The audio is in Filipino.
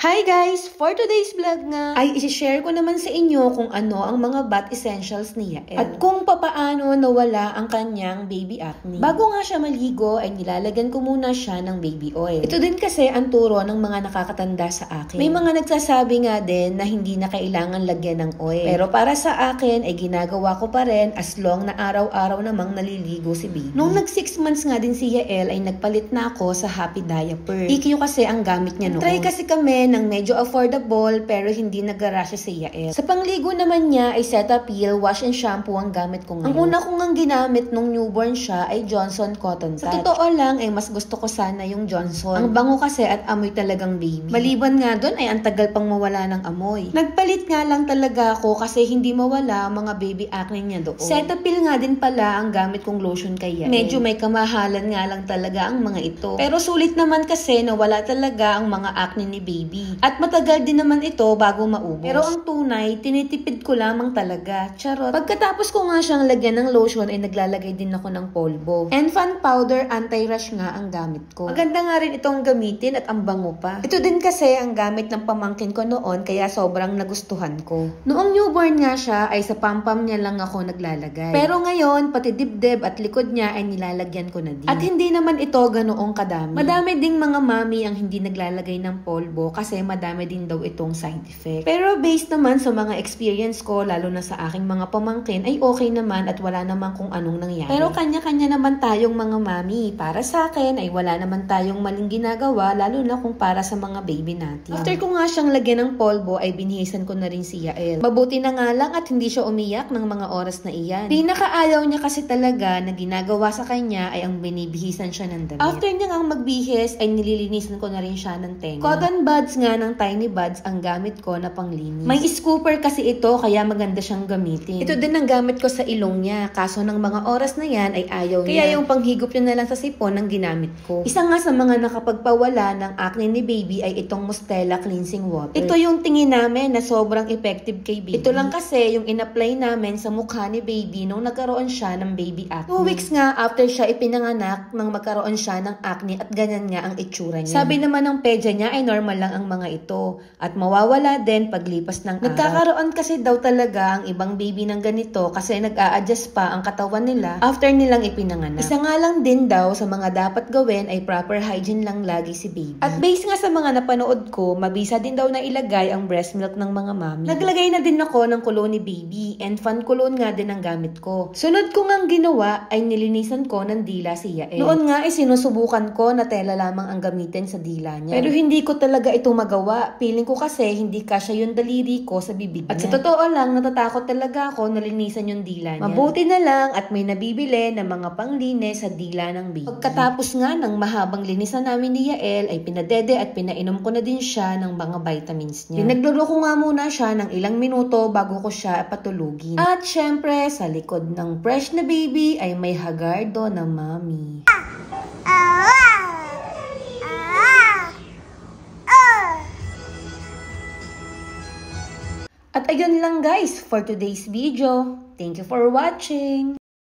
Hi guys! For today's vlog nga, ay isi-share ko naman sa inyo kung ano ang mga bath essentials ni Yael. At kung papaano nawala ang kanyang baby acne. Bago nga siya maligo, ay nilalagyan ko muna siya ng baby oil. Ito din kasi ang turo ng mga nakakatanda sa akin. May mga nagsasabi nga din na hindi na kailangan lagyan ng oil. Pero para sa akin, ay ginagawa ko pa rin as long na araw-araw namang naliligo si baby. Nung nag 6 months nga din si Yael, ay nagpalit na ako sa Happy Diaper. EQ kasi ang gamit niya noon. Try kasi kami ng medyo affordable pero hindi nag-garasya si Yael. Sa pangligo naman niya ay Cetaphil, wash and shampoo ang gamit ko ngayon. Ang una kong ang ginamit nung newborn siya ay Johnson Cotton Touch. Sa totoo lang ay mas gusto ko sana yung Johnson. Ang bango kasi at amoy talagang baby. Maliban nga doon ay ang tagal pang mawala ng amoy. Nagpalit nga lang talaga ako kasi hindi mawala mga baby acne niya doon. Cetaphil nga din pala ang gamit kong lotion kay Yael. Medyo may kamahalan nga lang talaga ang mga ito. Pero sulit naman kasi na wala talaga ang mga acne ni baby. At matagal din naman ito bago maubos. Pero ang tunay, tinitipid ko lamang talaga. Charot. Pagkatapos ko nga siyang lagyan ng lotion ay naglalagay din ako ng polvo. Enfant powder anti-rash nga ang gamit ko. Maganda nga rin itong gamitin at ang bango pa. Ito din kasi ang gamit ng pamangkin ko noon kaya sobrang nagustuhan ko. Noong newborn nga siya ay sa pampam niya lang ako naglalagay. Pero ngayon, pati dibdib at likod niya ay nilalagyan ko na din. At hindi naman ito ganoong kadami. Madami ding mga mami ang hindi naglalagay ng polvo kasi madami din daw itong side effect. Pero based naman sa mga experience ko, lalo na sa aking mga pamangkin, ay okay naman at wala naman kung anong nangyari. Pero kanya-kanya naman tayong mga mami. Para sa akin, ay wala naman tayong maling ginagawa, lalo na kung para sa mga baby natin. After ko nga siyang lagyan ng polvo, ay binihisan ko na rin si Yael. Mabuti na nga lang at hindi siya umiyak ng mga oras na iyan. Pinakaayaw niya kasi talaga na ginagawa sa kanya ay ang binibihisan siya ng damit. After niya ngang magbihis, ay nililinisan ko na rin siya ng tenga. Cotton buds nga ng Tiny Buds ang gamit ko na panglinis. May scooper kasi ito kaya maganda siyang gamitin. Ito din ang gamit ko sa ilong niya. Kaso ng mga oras na yan ay ayaw niya. Kaya yung panghigop niya na lang sa sipon ang ginamit ko. Isa nga sa mga nakapagpawala ng acne ni baby ay itong Mustela Cleansing Water. Ito yung tingin namin na sobrang effective kay baby. Ito lang kasi yung in-apply namin sa mukha ni baby nung nagkaroon siya ng baby acne. 2 weeks nga after siya ipinanganak nang magkaroon siya ng acne at ganyan nga ang itsura niya. Sabi naman ng pedya niya ay normal lang ang mga ito at mawawala din paglipas ng araw. Nagkakaroon kasi daw talaga ang ibang baby ng ganito kasi nag-a-adjust pa ang katawan nila after nilang ipinanganak. Isa nga lang din daw sa mga dapat gawin ay proper hygiene lang lagi si baby. At based nga sa mga napanood ko, mabisa din daw na ilagay ang breast milk ng mga mami. Naglagay na din ako ng cologne ni baby and fan cologne nga din ang gamit ko. Sunod ko ngang ginawa ay nilinisan ko ng dila si Yael. Noon nga ay sinusubukan ko na tela lamang ang gamitin sa dila niya. Pero hindi ko talaga ito magawa. Feeling ko kasi hindi kasya yung daliri ko sa bibig niya. At sa totoo lang, natatakot talaga ako na linisan yung dila niya. Mabuti na lang at may nabibili na mga panglinis sa dila ng baby. Pagkatapos nga ng mahabang linisan namin ni Yael, ay pinadede at pinainom ko na din siya ng mga vitamins niya. Pinagluro ko nga muna siya ng ilang minuto bago ko siya patulugin. At syempre, sa likod ng fresh na baby ay may Hagardo na mami. At ayun lang guys for today's video. Thank you for watching!